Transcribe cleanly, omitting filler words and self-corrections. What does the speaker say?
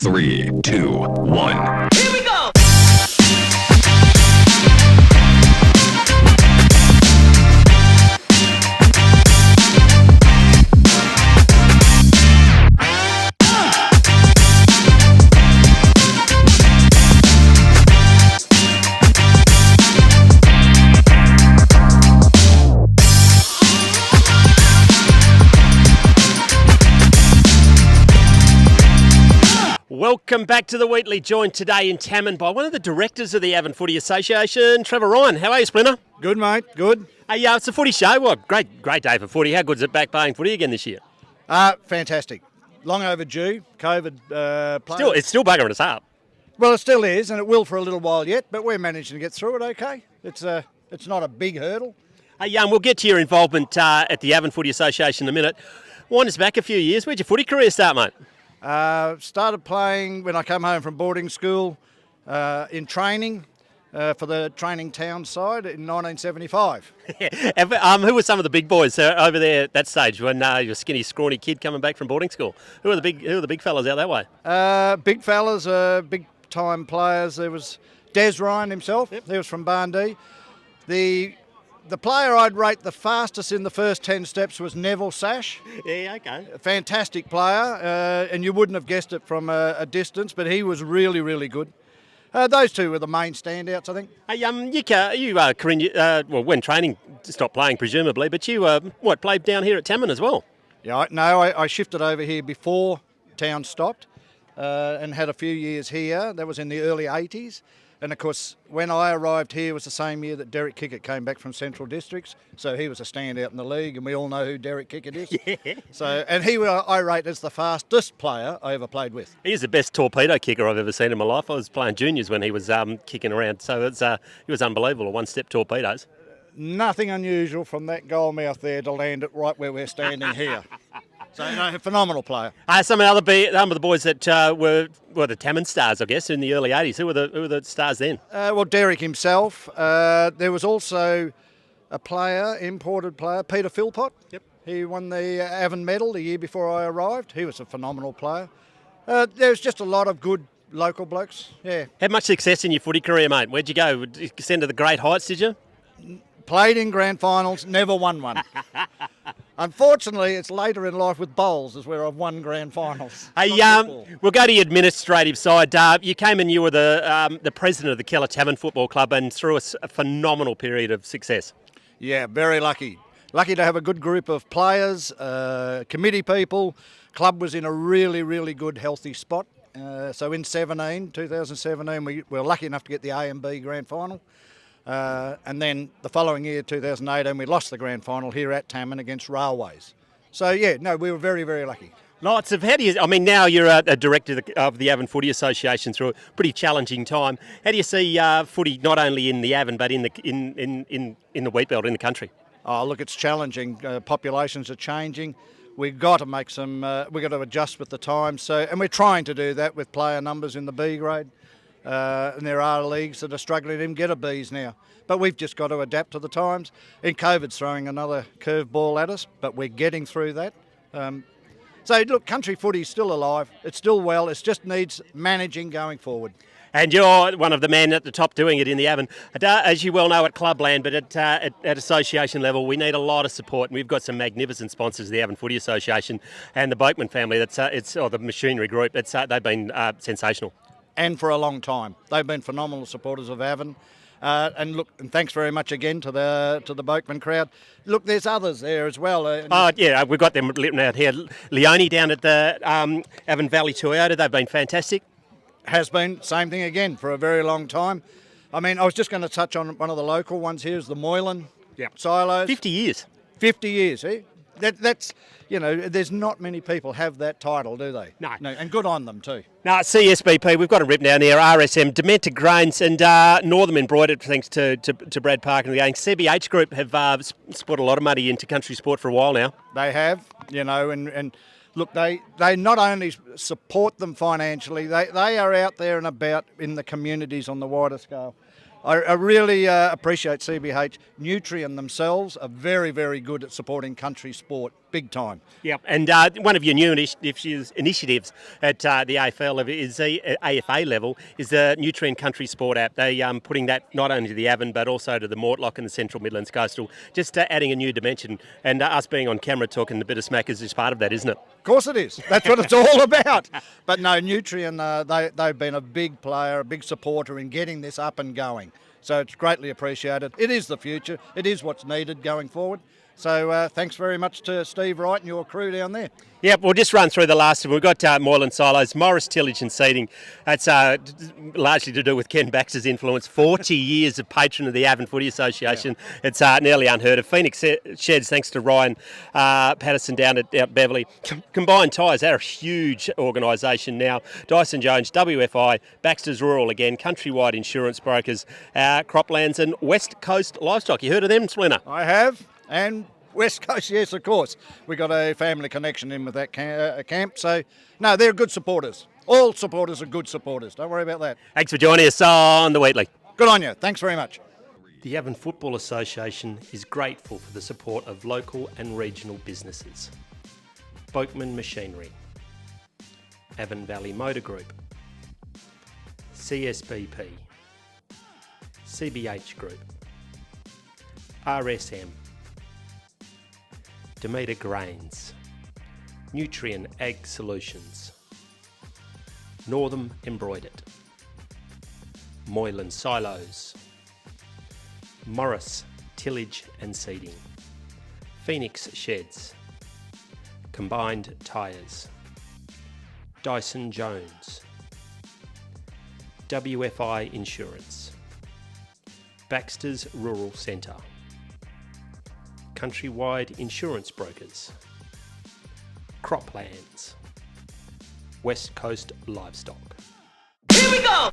3, 2, 1. Here we go! Welcome back to the Weekly, joined today in Tammin by one of the directors of the Avon Footy Association, Trevor Ryan. How are you, Splinter? Good, mate. Good. Hey, it's a footy show. Well, great day for footy. How good is it back playing footy again this year? Fantastic. Long overdue. COVID players. It's still buggering us up. Well, it still is, and it will for a little while yet, but we're managing to get through it okay. It's not a big hurdle. Hey, we'll get to your involvement at the Avon Footy Association in a minute. Wind us back a few years. Where'd your footy career start, mate? Started playing when I came home from boarding school in training for the training town side in 1975. Who were some of the big boys over there at that stage when you're a skinny, scrawny kid coming back from boarding school? Who are the big fellas out that way? Big fellas, big time players. There was Des Ryan himself. Yep. He was from Barndee. The player I'd rate the fastest in the first 10 steps was Neville Sash. Yeah, okay. A fantastic player, and you wouldn't have guessed it from a distance, but he was really, really good. Those two were the main standouts, I think. Hey, when training stopped playing, presumably, but you played down here at Tammin as well? Yeah, I shifted over here before town stopped and had a few years here. That was in the early 80s. And, of course, when I arrived here was the same year that Derek Kickett came back from Central Districts. So he was a standout in the league, and we all know who Derek Kickett is. Yeah. So, and I rate as the fastest player I ever played with. He's the best torpedo kicker I've ever seen in my life. I was playing juniors when he was kicking around. So he was unbelievable, one-step torpedoes. Nothing unusual from that goal mouth there to land it right where we're standing here. So, a phenomenal player. Some of the boys that were the Tammin stars, I guess, in the early 80s. Who were the stars then? Well, Derek himself. There was also a imported player, Peter Philpott. Yep. He won the Avon medal the year before I arrived. He was a phenomenal player. There's just a lot of good local blokes, yeah. Had much success in your footy career, mate. Where'd you go? Did you ascend to the great heights, did you? Played in grand finals, never won one. Unfortunately, it's later in life with bowls is where I've won grand finals. Hey, we'll go to the administrative side. You came and you were the president of the keller-tammin Football Club and through a phenomenal period of success. Yeah, very lucky. Lucky to have a good group of players, committee people. Club was in a really, really good, healthy spot. So in 2017, we were lucky enough to get the A and B grand final. And then the following year, 2018, we lost the grand final here at Tammin against Railways. So, we were very, very lucky. Lots of, now you're a director of the Avon Footy Association through a pretty challenging time. How do you see footy not only in the Avon but in the wheat belt in the country? Oh, look, it's challenging. Populations are changing. We've got to make we've got to adjust with the times. And we're trying to do that with player numbers in the B grade. And there are leagues that are struggling to even get a Bs now. But we've just got to adapt to the times. And COVID's throwing another curveball at us, but we're getting through that. So, look, country footy's still alive. It's still well. It just needs managing going forward. And you're one of the men at the top doing it in the Avon. As you well know at Clubland, but at association level, we need a lot of support. And we've got some magnificent sponsors, the Avon Footy Association and the Boakman family. The machinery group. They've been sensational. And for a long time. They've been phenomenal supporters of Avon. And thanks very much again to the Boakman crowd. Look, there's others there as well. We've got them written out here. Leone down at the Avon Valley Toyota, they've been fantastic. Has been, same thing again, for a very long time. I was just going to touch on one of the local ones here, is the Moylan Silos. 50 years. 50 years, eh? That's, there's not many people have that title, do they? No. And good on them too. No, CSBP, we've got it written down there, RSM, Demented Grains and Northern Embroid-it, thanks to Brad Park and the gang. CBH Group have put a lot of money into country sport for a while now. They have, and look, they not only support them financially, they are out there and about in the communities on the wider scale. I really appreciate CBH. Nutrien themselves are very, very good at supporting country sport. big time. Yep, and one of your new initiatives at the AFL is the AFA level is the Nutrien Country Sport app. They putting that not only to the Avon but also to the Mortlock and the Central Midlands Coastal, just adding a new dimension. And us being on camera talking a bit of smack is just part of that, isn't it? Of course it is. That's what it's all about. But no, Nutrien, they've been a big player, a big supporter in getting this up and going. So it's greatly appreciated. It is the future. It is what's needed going forward. So thanks very much to Steve Wright and your crew down there. Yep, we'll just run through the last of them. We've got Moylan Silos, Morris Tillage and Seeding. That's largely to do with Ken Baxter's influence. 40 years of patron of the Avon Footy Association. Yeah. It's nearly unheard of. Phoenix Sheds, thanks to Ryan Patterson down at Beverley. Combined Tyres, they're a huge organisation now. Dyson Jones, WFI, Baxter's Rural again, Countrywide Insurance Brokers, Croplands and West Coast Livestock. You heard of them, Splinter? I have. And West Coast, yes, of course. We got a family connection in with that camp. So, no, they're good supporters. All supporters are good supporters. Don't worry about that. Thanks for joining us on the Weekly. Good on you. Thanks very much. The Avon Football Association is grateful for the support of local and regional businesses. Boakman Machinery, Avon Valley Motor Group, CSBP, CBH Group, RSM, Demeter Grains, Nutrien Ag Solutions, Northern Embroid-it, Moylan Silos, Morris Tillage and Seeding, Phoenix Sheds, Combined Tyres, Dyson Jones, WFI Insurance, Baxter's Rural Centre, Countrywide Insurance Brokers, Croplands, West Coast Livestock. Here we go!